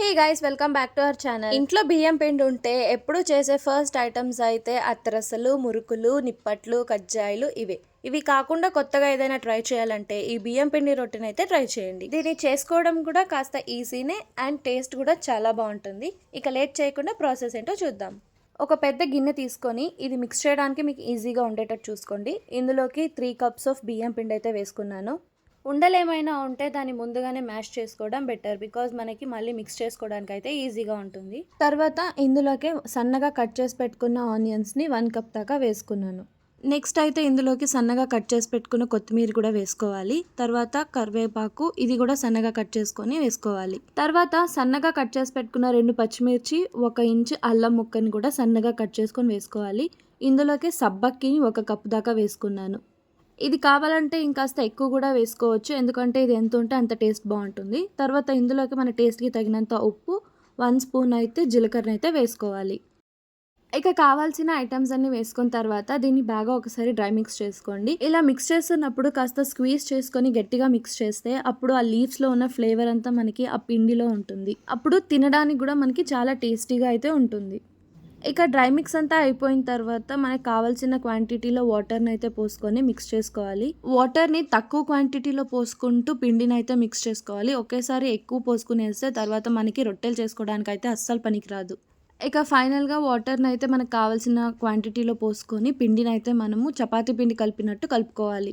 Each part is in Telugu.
Hey guys, welcome back to our channel. ఇంట్లో బియ్యం పిండి ఉంటే ఎప్పుడు చేసే ఫస్ట్ ఐటమ్స్ అయితే అత్తరసలు, మురుకులు, నిప్పట్లు, కజ్జాయిలు ఇవి కాకుండా కొత్తగా ఏదైనా ట్రై చేయాలంటే ఈ బియ్యం పిండి రొట్టెని అయితే ట్రై చేయండి. దీన్ని చేసుకోవడం కూడా కాస్త ఈజీనే అండ్ టేస్ట్ కూడా చాలా బాగుంటుంది. ఇక లేట్ చేయకుండా ప్రాసెస్ ఏంటో చూద్దాం. ఒక పెద్ద గిన్నె తీసుకొని ఇది మిక్స్ చేయడానికి మీకు ఈజీగా ఉండేటట్టు చూసుకోండి. ఇందులోకి 3 కప్స్ ఆఫ్ బియ్యం పిండి అయితే వేసుకున్నాను. ఉండలేమైనా ఉంటే దాన్ని ముందుగానే మ్యాష్ చేసుకోవడం బెటర్, బికాజ్ మనకి మళ్ళీ మిక్స్ చేసుకోవడానికి అయితే ఈజీగా ఉంటుంది. తర్వాత ఇందులోకి సన్నగా కట్ చేసి పెట్టుకున్న ఆనియన్స్ని 1 కప్ దాకా వేసుకున్నాను. నెక్స్ట్ అయితే ఇందులోకి సన్నగా కట్ చేసి పెట్టుకున్న కొత్తిమీర కూడా వేసుకోవాలి. తర్వాత కరివేపాకు, ఇది కూడా సన్నగా కట్ చేసుకొని వేసుకోవాలి. తర్వాత సన్నగా కట్ చేసి పెట్టుకున్న 2 పచ్చిమిర్చి, 1 ఇంచ్ అల్లం ముక్కని కూడా సన్నగా కట్ చేసుకొని వేసుకోవాలి. ఇందులోకి సబ్బక్కిని 1 కప్ దాకా వేసుకున్నాను. ఇది కావాలంటే ఇంకాస్త ఎక్కువ కూడా వేసుకోవచ్చు, ఎందుకంటే ఇది ఎంత ఉంటే అంత టేస్ట్ బాగుంటుంది. తర్వాత ఇందులోకి మన టేస్ట్కి తగినంత ఉప్పు, 1 స్పూన్ అయితే జీలకర్ర అయితే వేసుకోవాలి. ఇక కావాల్సిన ఐటమ్స్ అన్ని వేసుకున్న తర్వాత దీన్ని బాగా ఒకసారి డ్రై మిక్స్ చేసుకోండి. ఇలా మిక్స్ చేస్తున్నప్పుడు కాస్త స్క్వీజ్ చేసుకొని గట్టిగా మిక్స్ చేస్తే అప్పుడు ఆ లీవ్స్లో ఉన్న ఫ్లేవర్ అంతా మనకి ఆ పిండిలో ఉంటుంది. అప్పుడు తినడానికి కూడా మనకి చాలా టేస్టీగా అయితే ఉంటుంది. ఇక డ్రై మిక్స్ అంతా అయిపోయిన తర్వాత మనకు కావాల్సిన క్వాంటిటీలో వాటర్ని అయితే పోసుకొని మిక్స్ చేసుకోవాలి. వాటర్ని తక్కువ క్వాంటిటీలో పోసుకుంటూ పిండిని అయితే మిక్స్ చేసుకోవాలి. ఒకేసారి ఎక్కువ పోసుకునేస్తే తర్వాత మనకి రొట్టెలు చేసుకోవడానికి అయితే అస్సలు పనికిరాదు. ఇక ఫైనల్గా వాటర్ని అయితే మనకు కావాల్సిన క్వాంటిటీలో పోసుకొని పిండిని అయితే మనము చపాతీ పిండి కలిపినట్టు కలుపుకోవాలి.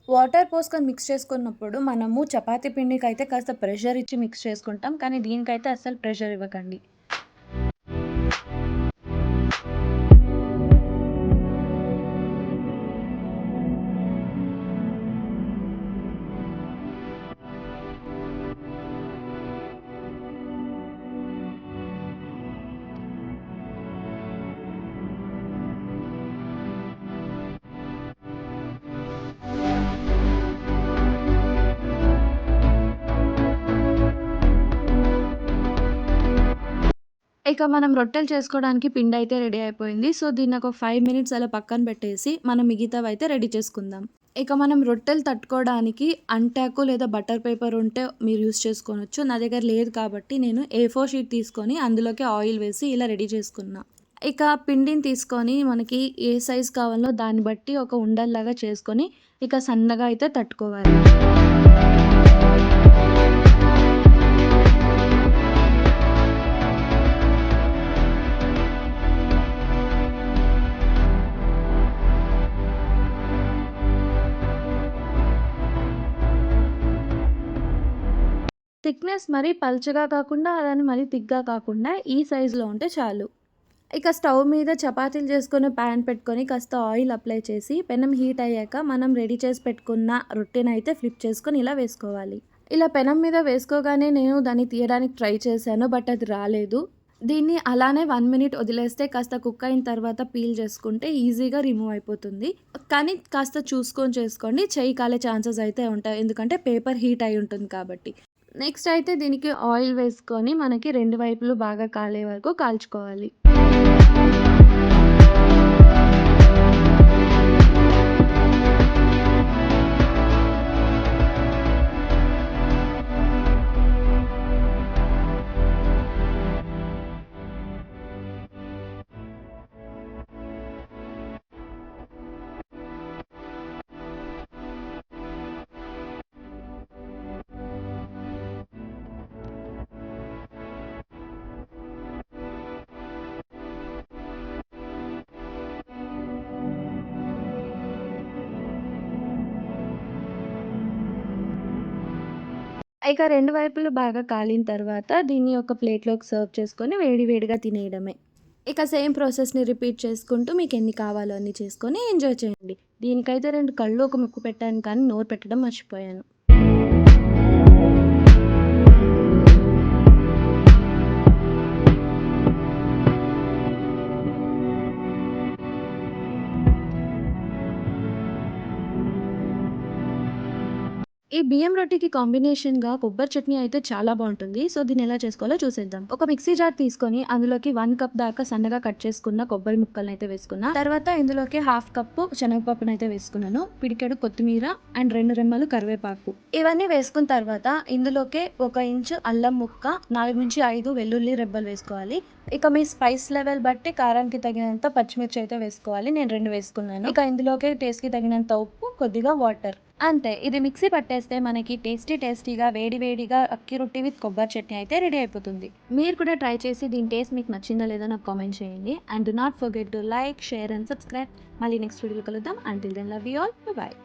వాటర్ పోసుకొని మిక్స్ చేసుకున్నప్పుడు మనము చపాతీ పిండికి అయితే కాస్త ప్రెషర్ ఇచ్చి మిక్స్ చేసుకుంటాం, కానీ దీనికైతే అస్సలు ప్రెషర్ ఇవ్వకండి. ఇక మనం రొట్టెలు చేసుకోవడానికి పిండి అయితే రెడీ అయిపోయింది. సో దీన్ని ఒక 5 మినిట్స్ అలా పక్కన పెట్టేసి మనం మిగతావి అయితే రెడీ చేసుకుందాం. ఇక మనం రొట్టెలు తట్టుకోవడానికి అంటాకు లేదా బటర్ పేపర్ ఉంటే మీరు యూస్ చేసుకోవచ్చు. నా దగ్గర లేదు కాబట్టి నేను A4 షీట్ తీసుకొని అందులోకి ఆయిల్ వేసి ఇలా రెడీ చేసుకున్నా. ఇక పిండిని తీసుకొని మనకి ఏ సైజ్ కావాలో దాన్ని బట్టి ఒక ఉండల్లాగా చేసుకొని ఇక సన్నగా అయితే తట్టుకోవాలి. థిక్‌నెస్ మరీ పల్చగా కాకుండా, అలానే మరీ థిక్‌గా కాకుండా ఈ సైజులో ఉంటే చాలు. ఇక స్టవ్ మీద చపాతీలు చేసుకునే ప్యాన్ పెట్టుకొని కాస్త ఆయిల్ అప్లై చేసి పెనం హీట్ అయ్యాక మనం రెడీ చేసి పెట్టుకున్న రొట్టెనైతే ఫ్లిప్ చేసుకొని ఇలా వేసుకోవాలి. ఇలా పెనం మీద వేసుకోగానే నేను దాన్ని తీయడానికి ట్రై చేశాను, బట్ అది రాలేదు. దీన్ని అలానే 1 మినిట్ వదిలేస్తే కాస్త కుక్ అయిన తర్వాత పీల్ చేసుకుంటే ఈజీగా రిమూవ్ అయిపోతుంది. కానీ కాస్త చూసుకొని చేసుకోండి, చెయ్యి కాలే ఛాన్సెస్ అయితే ఉంటాయి, ఎందుకంటే పేపర్ హీట్ అయి ఉంటుంది కాబట్టి. నెక్స్ట్ అయితే దీనికి ఆయిల్ వేసుకొని మనకి 2 వైపులు బాగా కాలే వరకు కాల్చుకోవాలి. ఇక 2 వైపులు బాగా కాలిన తర్వాత దీన్ని ఒక ప్లేట్‌లోకి సర్వ్ చేసుకొని వేడి వేడిగా తినేయడమే. ఇక సేమ్ ప్రాసెస్‌ని రిపీట్ చేసుకుంటూ మీకెన్ని కావాలో అన్ని చేసుకొని ఎంజాయ్ చేయండి. దీనికైతే 2 కళ్ళు ఒక ముక్కు పెట్టాను, కానీ నోరు పెట్టడం మర్చిపోయాను. ఈ బియ్యం రొట్టెకి కాంబినేషన్‌గా కొబ్బరి చట్నీ అయితే చాలా బావుంటుంది. సో, దీన్నెలా చేసుకోవాలో చూసేద్దాం. ఒక మిక్సీ జార్ తీసుకొని అందులోకి 1 కప్ దాకా సన్నగా కట్ చేసుకున్న కొబ్బరి ముక్కలనైతే వేసుకున్నా. తర్వాత ఇందులోకి హాఫ్ కప్పు శనగపప్పునైతే వేసుకున్నాను. పిడికెడు కొత్తిమీర అండ్ 2 రెమ్మలు కరివేపాకు. ఇవన్నీ వేసుకున్న తర్వాత ఇందులోకే 1 ఇంచు అల్లం ముక్క, 4-5 వెల్లుల్లి రెబ్బలు వేసుకోవాలి. ఇక మీ స్పైస్ లెవెల్ బట్టి కారానికి తగినంత పచ్చిమిర్చి అయితే వేసుకోవాలి. నేను 2 వేసుకున్నాను. ఇక ఇందులోకి టేస్ట్‌కి తగినంత ఉప్పు, కొద్దిగా వాటర్. అంతే. ఇది మిక్సీ పట్టేస్తే మనకి టేస్టీగా వేడి వేడిగా అక్కి రొట్టి విత్ కొబ్బరి చట్నీ అయితే రెడీ అయిపోతుంది. మీరు కూడా ట్రై చేసి దీని టేస్ట్ మీకు నచ్చిందో లేదో నాకు కామెంట్ చేయండి. And do not forget to like, share and subscribe. మళ్ళీ నెక్స్ట్ వీడియోలో కలుద్దాం. Until then love you all. By.